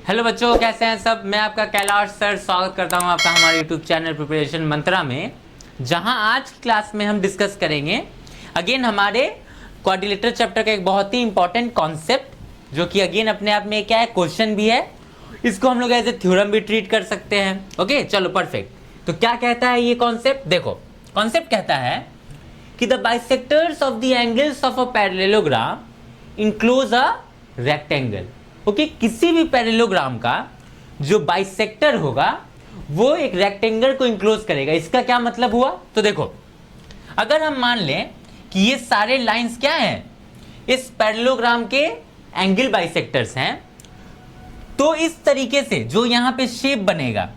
Hello बच्चों, कैसे हैं सब। मैं आपका कैलाश सर स्वागत करता हूं आपका हमारे यूट्यूब चैनल प्रिपरेशन मंत्रा में, जहां आज की क्लास में हम डिस्कस करेंगे अगेन हमारे क्वाड्रिलेटरल चैप्टर का एक बहुत ही इंपॉर्टेंट कॉन्सेप्ट, जो कि अगेन अपने आप में क्या है, क्वेश्चन भी है। इसको हम लोग एज ए थ्योरम भी ट्रीट कर सकते हैं। ओके, चलो परफेक्ट। तो क्या कहता है ये कॉन्सेप्ट, देखो कॉन्सेप्ट कहता है कि the bisectors of the angles of a parallelogram enclose a rectangle. Okay, किसी भी पैरेललोग्राम का जो बाइसेक्टर होगा वो एक रेक्टेंगल को इंक्लोज करेगा। इसका क्या मतलब हुआ, तो देखो अगर हम मान लें कि ये सारे लाइंस क्या हैं, इस पैरेललोग्राम के एंगल बाइसेक्टर्स हैं, तो इस तरीके से जो यहां पे शेप बनेगा,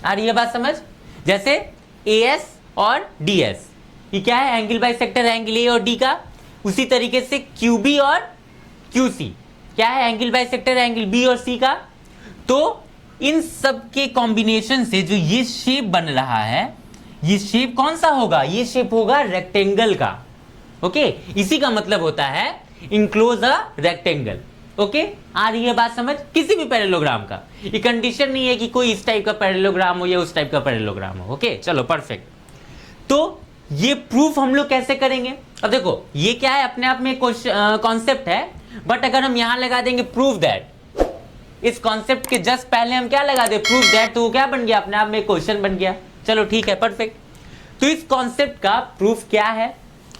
आ रही है बात समझ, जैसे AS और DS, ये क्या है, एंगल बाइसेक्टर एंगल A और D का। उसी तरीके से QB और QC क्या है, एंगल बाइसेक्टर एंगल B और C का। तो इन सब के कॉम्बिनेशन से जो ये शेप बन रहा है, ये शेप कौन सा होगा, ये शेप होगा रेक्टेंगल का। ओके, इसी का मतलब होता है इंक्लोज अ रेक्टेंगल। ओके, आ रही है बात समझ, किसी भी पैरेललोग्राम का। ये कंडीशन नहीं है कि कोई इस टाइप का पैरेललोग्राम हो या उस टाइप का पैरेललोग्राम हो। ओके, चलो परफेक्ट। तो ये प्रूफ हम लोग कैसे करेंगे, अब देखो ये क्या है, अपने आप में कॉन्सेप्ट है, बट अगर हम यहां लगा देंगे प्रूफ दैट, इस कॉन्सेप्ट के जस्ट पहले हम क्या लगा दे, प्रूफ दैट, तो वो क्या बन गया, अपने आप में क्वेश्चन बन गया। चलो ठीक है, परफेक्ट। तो इस कॉन्सेप्ट का प्रूफ क्या है,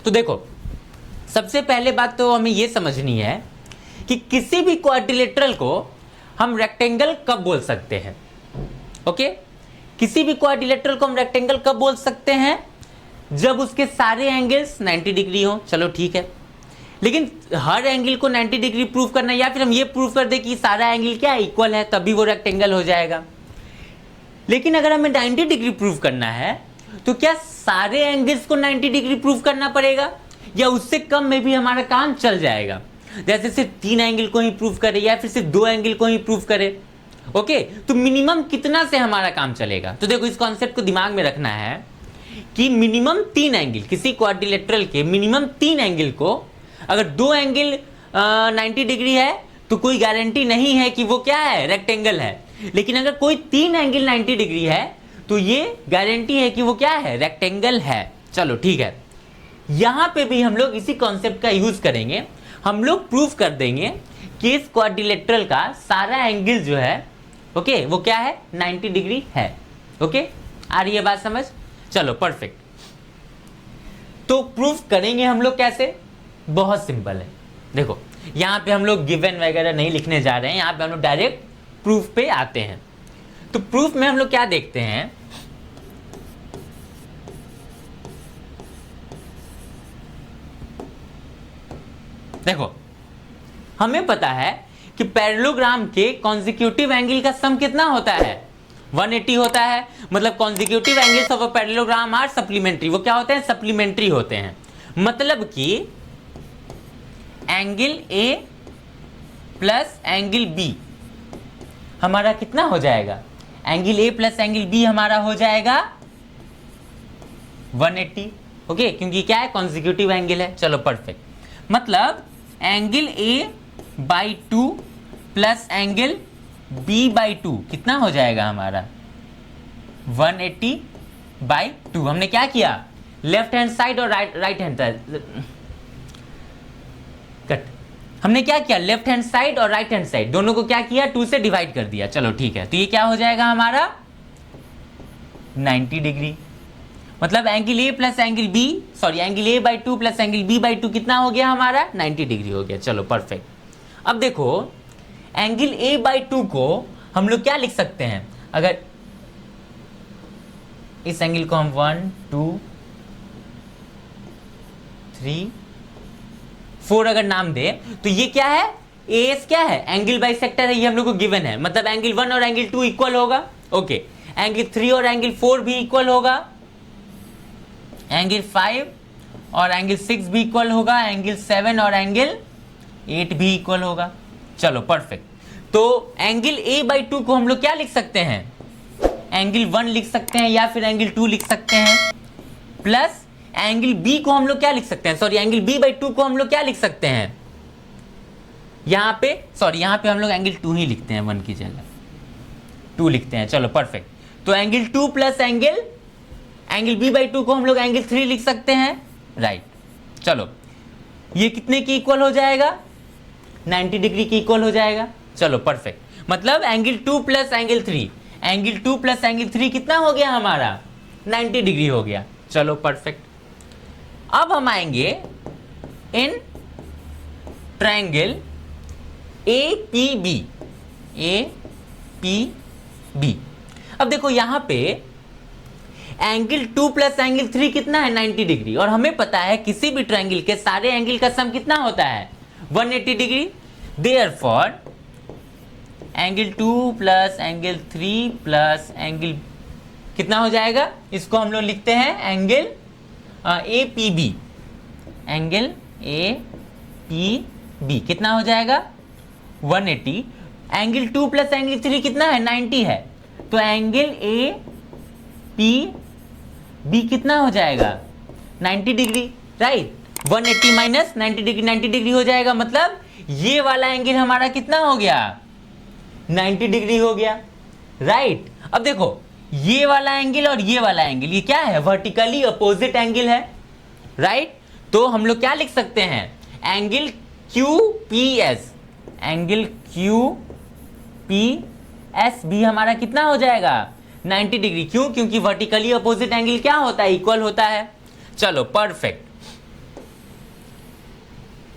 तो देखो सबसे पहले बात तो हमें यह समझनी है कि किसी भी क्वाड्रिलेटरल को हम रेक्टेंगल कब बोल सकते हैं। ओके, किसी भी क्वाड्रिलेटरल को हम रेक्टेंगल कब बोल सकते हैं, जब उसके सारे एंगल्स 90 डिग्री हो। चलो ठीक है, लेकिन हर एंगल को 90 डिग्री प्रूव करना है, या फिर हम ये प्रूव कर दे कि सारा एंगल क्या है, इक्वल है, तभी वो रेक्टेंगल हो जाएगा। लेकिन अगर हमें 90 डिग्री प्रूव करना है, तो क्या सारे एंगल्स को 90 डिग्री प्रूव करना पड़ेगा, या उससे कम में भी हमारा काम चल जाएगा, जैसे सिर्फ 3 एंगल को ही प्रूव करे या फिर सिर्फ 2 एंगल को ही प्रूव करे। ओके, तो मिनिमम कितना से हमारा काम चलेगा, तो देखो इस कॉन्सेप्ट को दिमाग में रखना है कि मिनिमम 3 एंगल, किसी क्वाड्रिलेटरल के मिनिमम 3 एंगल को, अगर 2 एंगल 90 डिग्री है तो कोई गारंटी नहीं है कि वो क्या है, रेक्टेंगल है। लेकिन अगर कोई 3 एंगल 90 डिग्री है तो ये गारंटी है कि वो क्या है, रेक्टेंगल है। चलो ठीक है, यहां पे भी हम लोग इसी कॉन्सेप्ट का यूज करेंगे। हम लोग प्रूफ कर देंगे कि इस क्वाड्रिलेटरल का सारा एंगल जो है, ओके, वो क्या है, 90 डिग्री है। ओके, आ रही है बात समझ, चलो परफेक्ट। तो प्रूफ करेंगे हम लोग कैसे, बहुत सिंपल है। देखो यहां पे हम लोग गिवन वगैरह नहीं लिखने जा रहे हैं, यहां पे हम लोग डायरेक्ट प्रूफ पे आते हैं। तो प्रूफ में हम लोग क्या देखते हैं, देखो हमें पता है कि पैरेललोग्राम के कॉन्जिक्यूटिव एंगल का सम कितना होता है, 180 होता है। मतलब consecutive angles of a parallelogram are supplementary, वो क्या होते हैं, सप्लीमेंट्री होते हैं। मतलब कि angle A plus angle B हमारा कितना हो जाएगा, angle A plus angle B हमारा हो जाएगा 180। ओके, क्योंकि क्या है, कॉन्जिक्यूटिव एंगल है। चलो परफेक्ट, मतलब angle A by 2 plus angle B by 2 कितना हो जाएगा हमारा, 180 बाई 2। हमने क्या किया, लेफ्ट हैंड साइड और राइट हैंड साइड कट, हमने क्या किया, लेफ्ट हैंड साइड और राइट हैंड साइड दोनों को क्या किया, 2 से डिवाइड कर दिया। चलो ठीक है, तो ये क्या हो जाएगा हमारा 90 डिग्री। मतलब angle A plus angle B, sorry angle A by 2 plus angle B by 2 कितना हो गया हमारा, 90 डिग्री हो गया। चलो परफेक्ट। अब देखो एंगल A बाई 2 को हम लोग क्या लिख सकते हैं, अगर इस एंगल को हम 1 2 3 4 अगर नाम दे, तो ये क्या है, AS क्या है, एंगल बाइसेक्टर है, ये हम लोग को गिवन है। मतलब एंगल 1 और एंगल 2 इक्वल होगा। ओके, एंगल 3 और एंगल 4 भी इक्वल होगा, एंगल 5 और एंगल 6 भी इक्वल होगा, एंगल 7 और एंगल 8 भी इक्वल होगा। चलो परफेक्ट। तो एंगल A बाई 2 को हम लोग क्या लिख सकते हैं, एंगल 1 लिख सकते हैं या फिर एंगल 2 लिख सकते हैं, प्लस एंगल B को हम लोग क्या लिख सकते हैं, सॉरी एंगल B बाई 2 को हम लोग क्या लिख सकते हैं, यहाँ पे सॉरी, यहाँ पे हम लोग एंगल 2 ही लिखते हैं, 1 की जगह 2 लिखते हैं। चलो परफेक्ट। तो एंगल 2 प्लस एंगल b/2 को हम लोग एंगल 3 लिख सकते हैं, राइट। चलो ये कितने की इक्वल हो जाएगा? 90 डिग्री की इक्वल हो जाएगा। चलो परफेक्ट। मतलब angle 2 plus angle 3, angle 2 plus angle 3 कितना हो गया हमारा? 90 डिग्री हो गया। चलो परफेक्ट। अब हम आएंगे इन ट्रायंगल APB। अब देखो यहां पे एंगल 2 प्लस एंगल 3 कितना है? 90 डिग्री। और हमें पता है किसी भी ट्रायंगल के सारे एंगल का सम कितना होता है? 180 degree. Therefore angle 2 plus angle 3 plus angle कितना हो जाएगा? इसको हम लोग लिखते हैं एंगल APB। एंगल APB कितना हो जाएगा? 180। एंगल 2 प्लस एंगल 3 कितना है? 90 है। तो एंगल APB कितना हो जाएगा? 90 degree, right. 180 minus 90 degree, 90 degree हो जाएगा। मतलब ये वाला एंगल हमारा कितना हो गया? 90 डिग्री हो गया, राइट। अब देखो ये वाला एंगल और ये वाला एंगल, ये क्या है? वर्टिकली अपोजिट एंगल है, राइट। तो हम लोग क्या लिख सकते हैं? एंगल QPS, एंगल QPS भी हमारा कितना हो जाएगा? 90 डिग्री। क्यों? क्योंकि वर्टिकली अपोजिट एंगल क्या होता है? इक्वल होता है। चलो परफेक्ट।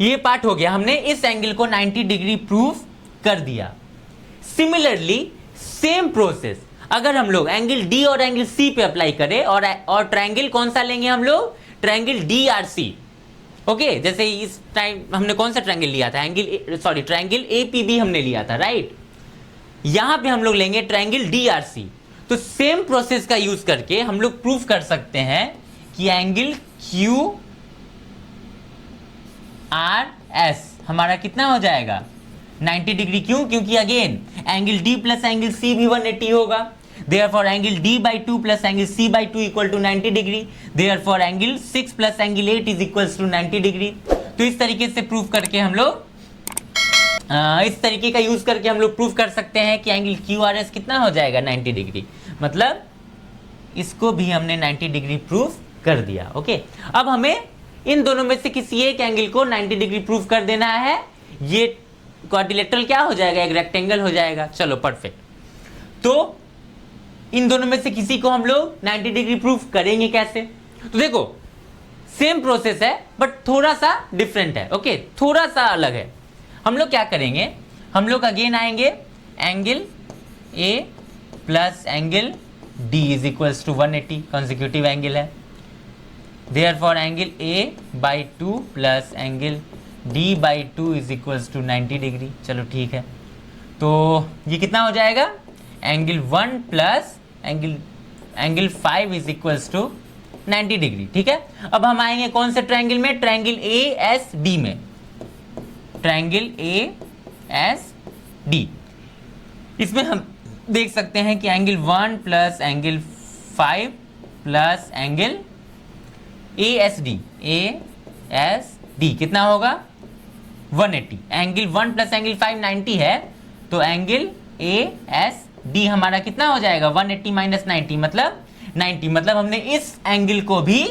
ये पार्ट हो गया, हमने इस एंगल को 90 डिग्री प्रूफ कर दिया। सिमिलरली सेम प्रोसेस अगर हम लोग एंगल D और एंगल C पे अप्लाई करें और ट्रायंगल कौन सा लेंगे हम लोग? Triangle DRC। ओके, जैसे इस टाइम हमने कौन सा ट्रायंगल लिया था? ट्रायंगल APB हमने लिया था, राइट। यहां पे हम लोग लेंगे ट्रायंगल DRC। तो सेम प्रोसेस का यूज करके हम लोग प्रूफ कर सकते हैं कि एंगल QRS हमारा कितना हो जाएगा? 90 डिग्री। क्यों? क्योंकि again angle D plus angle C भी 180 होगा। Therefore angle D/2 plus angle C/2 equal to 90 degree. Therefore angle 6 plus angle 8 is equals to 90 degree. तो इस तरीके से प्रूफ करके हम लोग इस तरीके का यूज करके हम लोग प्रूफ कर सकते हैं कि एंगल QRS कितना हो जाएगा? 90 डिग्री। मतलब इसको भी हमने 90 डिग्री प्रूफ कर दिया। ओके, अब हमें इन दोनों में से किसी एक एंगल को 90 डिग्री प्रूफ कर देना है। ये क्वाड्रिलेटरल क्या हो जाएगा? एक रेक्टेंगल हो जाएगा। चलो परफेक्ट। तो इन दोनों में से किसी को हम लोग 90 डिग्री प्रूफ करेंगे कैसे? तो देखो सेम प्रोसेस है बट थोड़ा सा डिफरेंट है। ओके, थोड़ा सा अलग है। हम लोग क्या करेंगे? हम लोग अगेन आएंगे angle A plus angle D is equals to 180, consecutive angle है। Therefore angle A/2 plus angle D/2 is equals to 90 degree. चलो ठीक है। तो ये कितना हो जाएगा? Angle 1 plus angle 5 is equals to 90 degree. ठीक है। अब हम आएंगे कौन से ट्रायंगल में? ट्रायंगल ASD में। ट्रायंगल ASD, इसमें हम देख सकते हैं कि angle 1 plus angle 5 plus angle ASD कितना होगा? 180। एंगल 1 प्लस एंगल 5 90 है, तो एंगल ASD हमारा कितना हो जाएगा? 180 माइनस 90 मतलब 90। मतलब हमने इस एंगल को भी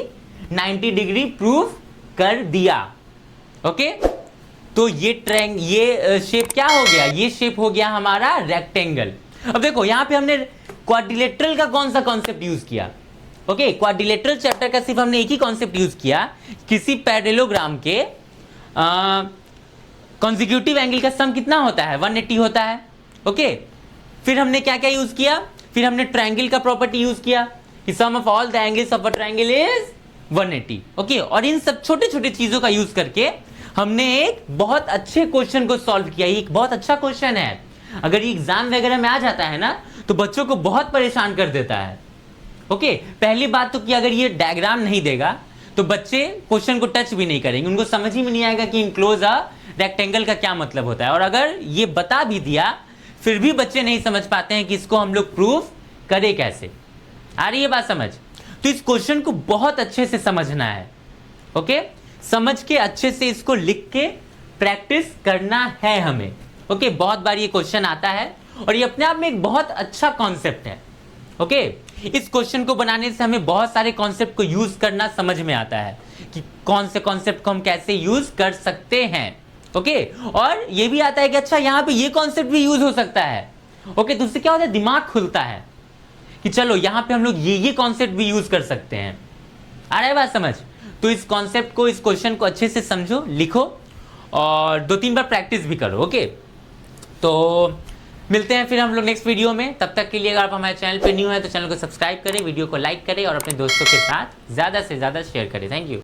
90 डिग्री प्रूफ कर दिया। ओके, तो ये शेप क्या हो गया? ये शेप हो गया हमारा रेक्टेंगल। अब देखो यहां पे हमने क्वाड्रिलेटरल का कौन सा कॉन्सेप्ट यूज किया? ओके, क्वाड्रिलेटरल चैप्टर का सिर्फ हमने एक ही कॉन्सेप्ट यूज किया, किसी पैरेललोग्राम के कॉन्जिक्यूटिव एंगल का सम कितना होता है? 180 होता है। ओके, फिर हमने क्या क्या यूज किया? फिर हमने ट्रायंगल का प्रॉपर्टी यूज किया कि sum of all the angles of a triangle is 180। Okay, और इन सब छोटे छोटे चीजों का यूज करके हमने एक बहुत अच्छे क्वेश्चन को सॉल्व किया। ये एक बहुत अच्छा क्वेश्चन है। अगर ये एग्जाम वगैरह में आ जाता है ना तो बच्चों को बहुत परेशान कर देता है। ओके, पहली बात तो कि अगर ये डायग्राम नहीं देगा तो बच्चे क्वेश्चन को टच भी नहीं करेंगे, उनको समझ ही में नहीं आएगा कि इनक्लोज अ रेक्टेंगल का क्या मतलब होता है। और अगर ये बता भी दिया फिर भी बच्चे नहीं समझ पाते हैं कि इसको हम लोग प्रूफ करें कैसे। आ रही है बात समझ? तो इस क्वेश्चन को बहुत अच्छे से समझना है। ओके, समझ के अच्छे से इसको लिख के प्रैक्टिस करना है हमें। ओके, बहुत बार ये क्वेश्चन आता है और ये अपने आप में एक बहुत अच्छा कॉन्सेप्ट है। ओके, इस क्वेश्चन को बनाने से हमें बहुत सारे कॉन्सेप्ट को यूज करना समझ में आता है कि कौन से कॉन्सेप्ट को हम कैसे यूज कर सकते हैं। ओके, और ये भी आता है कि अच्छा यहाँ पे ये कॉन्सेप्ट भी यूज हो सकता है। ओके, तो उससे क्या होता है, दिमाग खुलता है कि चलो यहाँ पे हम लोग ये कॉन्सेप्ट भी यूज कर सकते हैं। आ रहा है बात समझ? तो इस कॉन्सेप्ट को, इस क्वेश्चन को अच्छे से समझो, लिखो और 2-3 बार प्रैक्टिस भी करो। ओके, तो मिलते हैं फिर हम लोग नेक्स्ट वीडियो में। तब तक के लिए अगर आप हमारे चैनल पे न्यू है तो चैनल को सब्सक्राइब करें, वीडियो को लाइक करें और अपने दोस्तों के साथ ज़्यादा से ज़्यादा शेयर करें। Thank you.